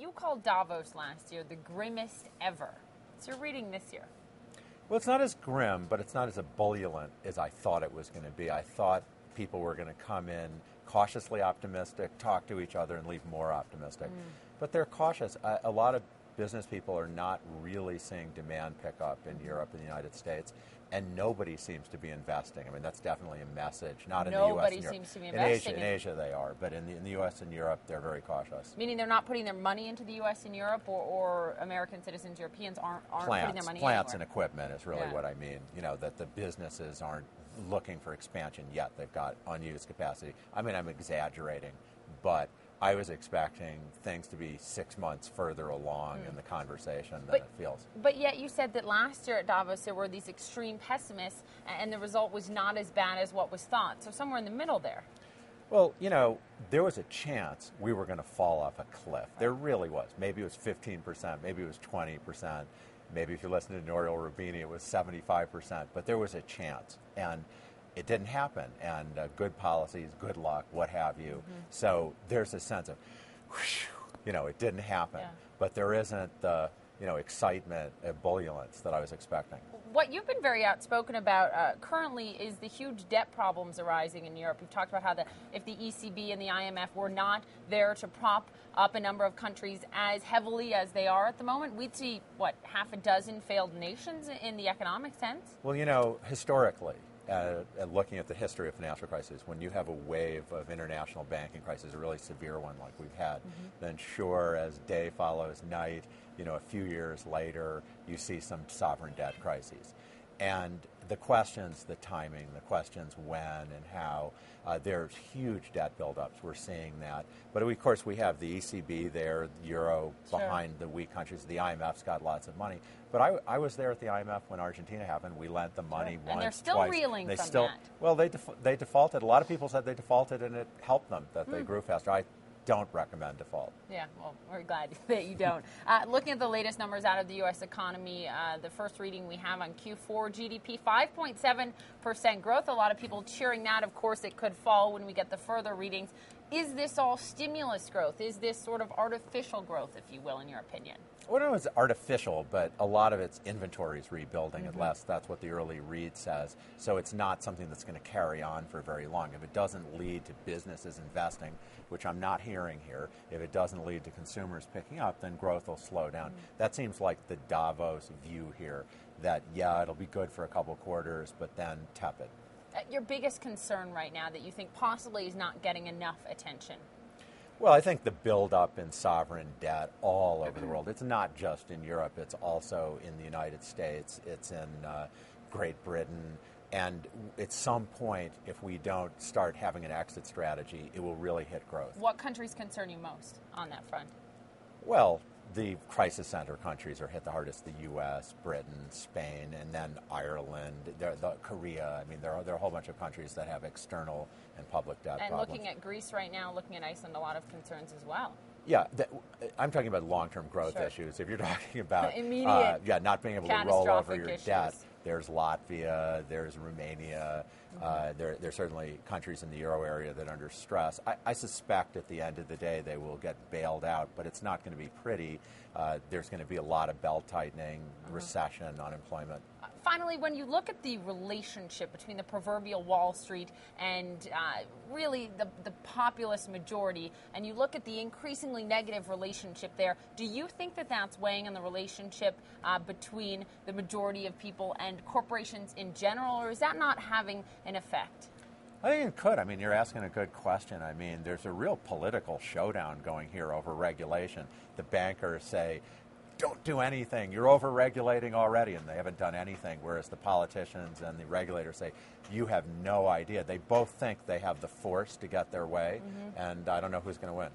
You called Davos last year the grimmest ever. So you're reading this year. Well, it's not as grim, but it's not as ebullient as I thought it was going to be. I thought people were going to come in cautiously optimistic, talk to each other, and leave more optimistic. But they're cautious. A lot of business people are not really seeing demand pick up in Europe and the United States, and nobody seems to be investing. I mean, that's definitely a message. Not in the U.S. Nobody and Europe. seems to be investing. In Asia they are, but in the U.S. and Europe, they're very cautious. Meaning they're not putting their money into the U.S. and Europe, or American citizens, Europeans aren't putting their money Plants anywhere. and equipment is really what I mean. You know, that the businesses aren't looking for expansion yet. They've got unused capacity. I mean, I'm exaggerating, but I was expecting things to be 6 months further along in the conversation than it feels. But yet you said that last year at Davos there were these extreme pessimists, and the result was not as bad as what was thought. So somewhere in the middle there. Well, you know, there was a chance we were going to fall off a cliff. There really was. Maybe it was 15%, maybe it was 20%. Maybe if you listen to Nouriel Roubini, it was 75%. But there was a chance. And it didn't happen, and good policies, good luck, what have you. So there's a sense of, whoosh, you know, it didn't happen. But there isn't the, you know, excitement, ebullience that I was expecting. What you've been very outspoken about currently is the huge debt problems arising in Europe. You've talked about how if the ECB and the IMF were not there to prop up a number of countries as heavily as they are at the moment, we'd see, what, half a dozen failed nations in the economic sense? Well, you know, historically, looking at the history of financial crises, when you have a wave of international banking crisis, a really severe one like we've had, then sure, as day follows night, you know, a few years later, you see some sovereign debt crises. And the questions, the timing, the questions when and how, there's huge debt buildups. We're seeing that. But of course, we have the ECB there, the Euro behind the weak countries. The IMF's got lots of money. But I was there at the IMF when Argentina happened. We lent them money once, and they're still twice. reeling they from still, that. Well, they defaulted. A lot of people said they defaulted, and it helped them that they grew faster. I don't recommend default. Yeah, well, we're glad that you don't. Looking at the latest numbers out of the U.S. economy, the first reading we have on Q4 GDP, 5.7% growth. A lot of people cheering that. Of course, it could fall when we get the further readings. Is this all stimulus growth? Is this sort of artificial growth, if you will, in your opinion? Well, I don't know if it's artificial, but a lot of it's inventories rebuilding, at least that's what the early read says. So it's not something that's going to carry on for very long. If it doesn't lead to businesses investing, which I'm not hearing here, if it doesn't lead to consumers picking up, then growth will slow down. That seems like the Davos view here, that, yeah, it'll be good for a couple quarters, but then tepid. Your biggest concern right now that you think possibly is not getting enough attention? Well, I think the buildup in sovereign debt all over the world. It's not just in Europe. It's also in the United States. It's in Great Britain. And at some point, if we don't start having an exit strategy, it will really hit growth. What countries concern you most on that front? Well, the crisis center countries are hit the hardest: the U.S., Britain, Spain, and then Ireland, Korea. I mean, there are a whole bunch of countries that have external and public debt problems. And looking at Greece right now, looking at Iceland, a lot of concerns as well. Yeah, I'm talking about long-term growth issues. If you're talking about immediate, not being able to roll over your issues. debt, there's Latvia, there's Romania. There's certainly countries in the euro area that are under stress. I suspect at the end of the day they will get bailed out, but it's not going to be pretty. There's going to be a lot of belt tightening, recession, unemployment. Finally, when you look at the relationship between the proverbial Wall Street and really the populist majority, and you look at the increasingly negative relationship there, do you think that that's weighing on the relationship between the majority of people and corporations in general, or is that not having an effect? I think it could. I mean, you're asking a good question. I mean, there's a real political showdown going here over regulation. The bankers say, don't do anything. You're over-regulating already, and they haven't done anything, whereas the politicians and the regulators say, you have no idea. They both think they have the force to get their way, and I don't know who's going to win.